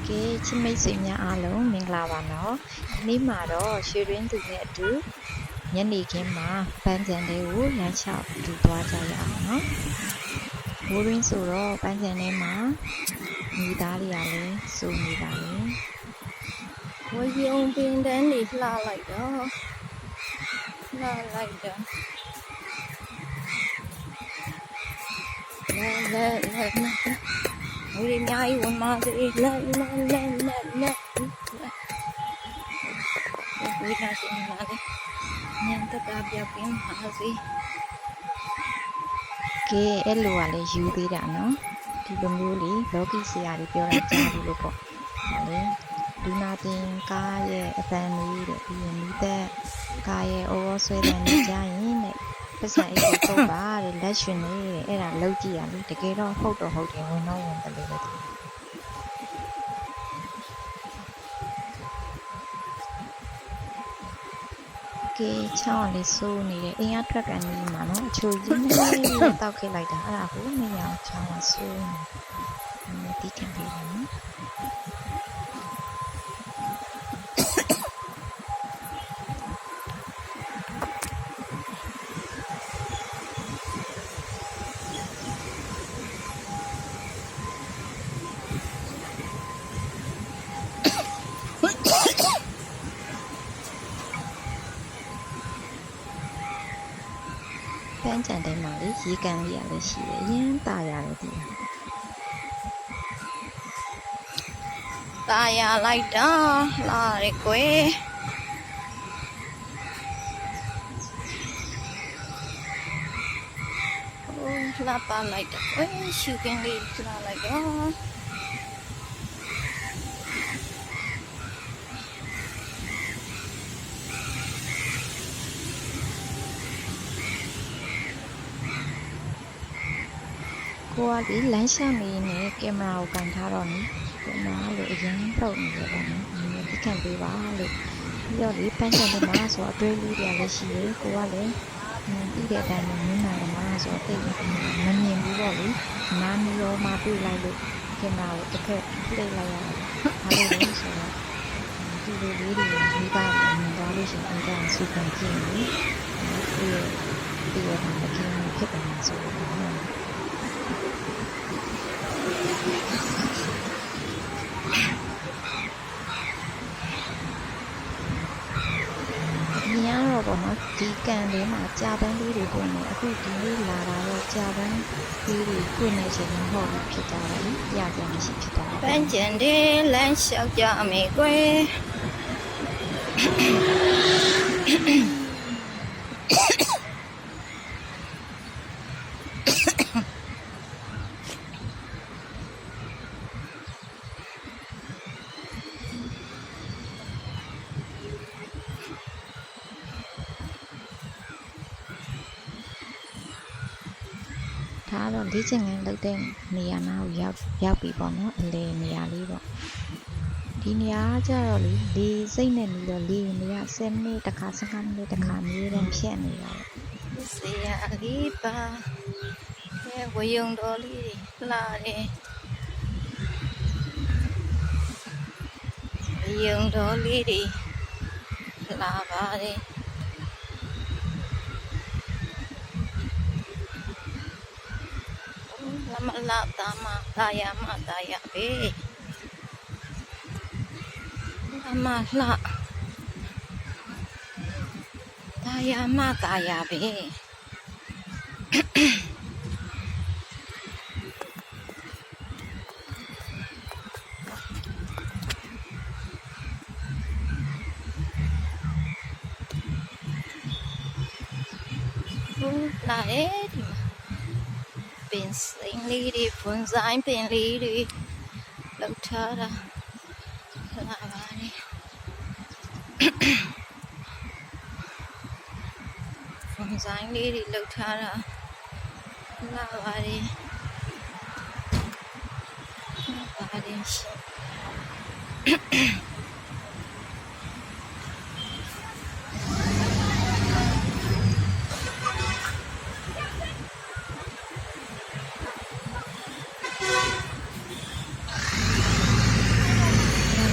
ကဲချစ်မိတ်ဆွေများအားလုံးမင်္ဂလာပါနော်ဒီနေ့မှာတော့ရွှေရင်းသူနဲ့အတူညနေခင်းမှာပန်းခြံလေးကိုလမ်းလျှောက်တူသွားကြရအောင်နော်မိုးရင်းဆိုတော့ပန်းခြံထဲမှာမိသားတွေကလည်းစုနေပါလေဝယုံပင်တန်းနေလှလိုက်တော့လာလာဝီညာယဝန်မာစီလာဝီနာစီလာလေညံတကပြပင်းဟာစီကဲအဲ့လိုကလည်းယူသေးတာနော်ဒီလိုမျိုးလေလောကီဆရာတွေပြောတာကြားပြီလို့ပေါ့ဟာလေလူနာတင်ကားရဲ့အပန်းလေးတဲ့ပြီးရင်မိသက်ကားရဲ့အော်ဆွဲတဲ့နေကြရင်တဲ့ပတ်စံအိတ်ကိုပုတ်ပါတဲ့လက်ရှင်နေတဲ့အဲ့ဒါလောက်ကြည့်ရလေတကယ်တော့ဟုတ်တော့ဟုတ်တယ်ဝင်တော့ဝင်တယ်လို့ပဲကဲချောင်းလေးစိုးနေတယ်အိမ်ကထွက်ကန်နေမှာနော်အချိုကြီးနဲ့တောက်ခဲ့လိုက်တာအဲ့ဒါကိုမရအောင်ချောင်းကစိုးနေတီးခံပေးတယ်နော်ပန်းခြံထဲမှာလေရေကန်လေးရလည်းရှိတယ်ရမ်းตาရတယ်ဒီตาရလိုက်တာလာရဲကွယ်လှပလိုက်တော့ကွယ်ရှူကင်းလေးလှလိုက်တော့ကိုကဒီလမ်းလျှောက်နေနေကင်မရာကိုကန်ထားတော့နိကင်မရာလို့အရင်ပုတ်နေတယ်ပေါ့နော်ဒီခံပေးပါလို့ပြီးတော့ဒီပန်းခြံထဲမှာဆိုအတွေးလေးတွေလည်းရှိတယ်ကိုကလည်းပြီးတဲ့အတိုင်းမြင်နိုင်မှာဆိုတိတ်မမြင်ဘူးပေါ့လေနားမီရောမှတွေ့လိုက်လို့ကင်မရာကိုတစ်ခက်ပြိတ်လိုက်ရတယ်အားလို့လဲဆိုတော့ဒီလိုလေးတွေမိဘတွေမြင်သွားလို့ရှိရင်အကြမ်းစုခံကြည့်နေပြီးတော့တကယ်ဖြစ်တယ်ဆိုတော့မြင်ရတော့ပေါ့နော်ဒီကန်လေးမှာကြာပန်းလေးတွေပွင့်နေအခုဒီလေးလာတာတော့ကြာပန်းလေးတွေပွင့်နေချိန်မဟုတ်ဘူးဖြစ်သွားတယ်ပြပြမရှိဖြစ်သွားတယ်ပန်းကျင်တဲ့လမ်းလျှောက်ကြအမေကွယ်ဒါတော့လေ့ကျင့်ခန်းလုပ်တဲ့နေရာနာကိုရောက်ပြီပေါ့နော်အလေနေရာလေးပေါ့ဒီနေရာကျတော့လေစိတ်နဲ့ပြီးတော့လေနေရာ10မိနစ်တစ်ခါ15မိနစ်တစ်ခါမျိုးတည်းဖြတ်နေတာပေါ့ဆရာလေးပါဝယုံတော်လေးလာတယ်ဝယုံတော်လေးတွေလာပါတယ်မလာတာမတာယာမတာယာပဲမလာတာယာမတာယာပဲလာဒီမှာပင်စိန်လေးတွေဖွန်ဆိုင်ပင်လေးတွေလောက်ထားတာလာပါတယ်ဖွန်ဆိုင်လေးတွေလောက်ထားတာလာပါတယ်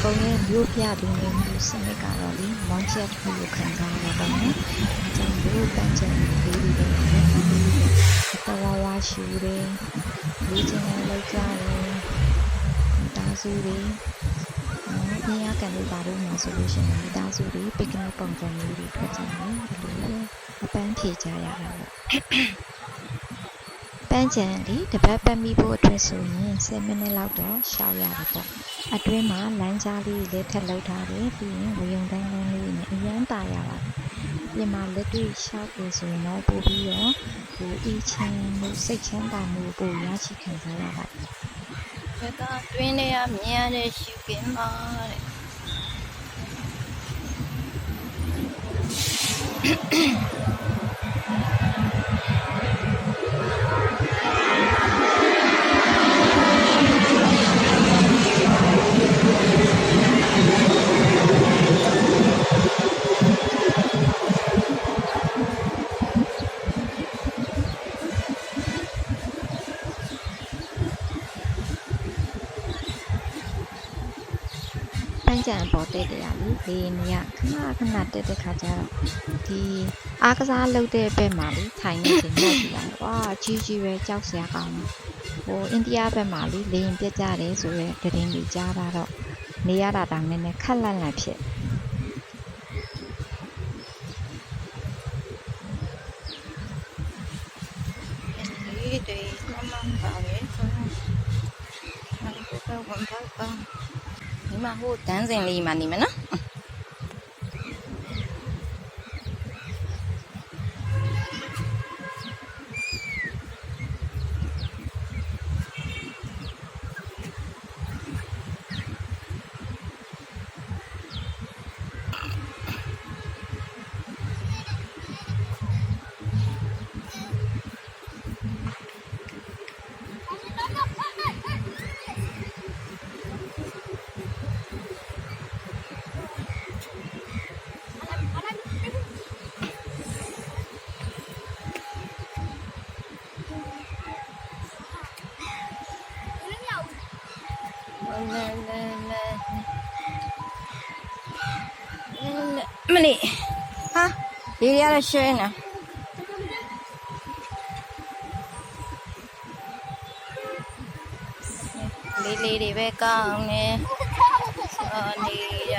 ကုန်းရဲ့မြို့ပြလူနေမှုစနစ်ကတော့လေမောင်ချက်မှုကိုခံစားရတော့နော်အကြောင်းလို့ပန်းချင်လေးတွေလည်းတဝဝရှူတယ်လေ့ကျင့်ရေးလုပ်ကြတယ်တားစုတွေပြင်းရကန်လေးပါလို့မှာဆိုလို့ရှိရင်တားစုတွေပစ်ကနစ်ပုံစံမျိုးတွေထွက်ကြတယ်ဒီလိုအပန်းဖြေကြရတာပေါ့ပန်းချင်လေတပတ်ပတ်မိဖို့အတွက်ဆိုရင်10မိနစ်လောက်တော့ရှောက်ရတယ်ပေါ့အတွင်းမှာလမ်းကြားလေးလည်းထပ်လောက်ထားတယ်ပြီးရင်ဝေယုံတိုင်းလမ်းလေးနဲ့အရန်တာရပါတယ်ပြင်မှာလက်တွေ့ရှောက်လို့ဆိုရင်တော့ပို့ပြီးတော့ဒီအချင်းမှုစိတ်ချမ်းသာမှုပို့ရရှိခံစားရပါတယ်ဘက်ကတွင်းထဲကမြင်ရတဲ့ရှုခင်းပါတဲ့ပန်းချံပေါ်တက်တရားလေနေရခဏတက်တဲ့ခါကျတော့ဒီအားကစားလုပ်တဲ့ဘက်မှာလေထိုင်နေချိန်မှကြည့်ရတယ်ဝါကြီးပဲကြောက်စရာကောင်းတယ်ဟိုအိန္ဒိယဘက်မှာလေရင်ပြတ်ကြတယ်ဆိုရဲတရင်ကြီးကြားတာတော့နေရတာတောင်နည်းနည်းခက်လန့်လန့်ဖြစ်လေးတွေမမပါရဲ့ဆိုတော့ဝန်ပါပါဒီမှာဟိုတန်းစင်လေးမှာနေမယ်နော်မလေးဟာဒီရရရှင်းနေလေးတွေပဲကောင်းနေစောနေရ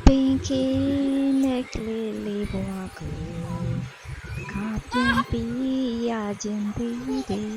ပင်ကင်းနဲ့ကလေးလေးဘဝကိုခါပြန်ပြီးရခြင်းပြီးတယ်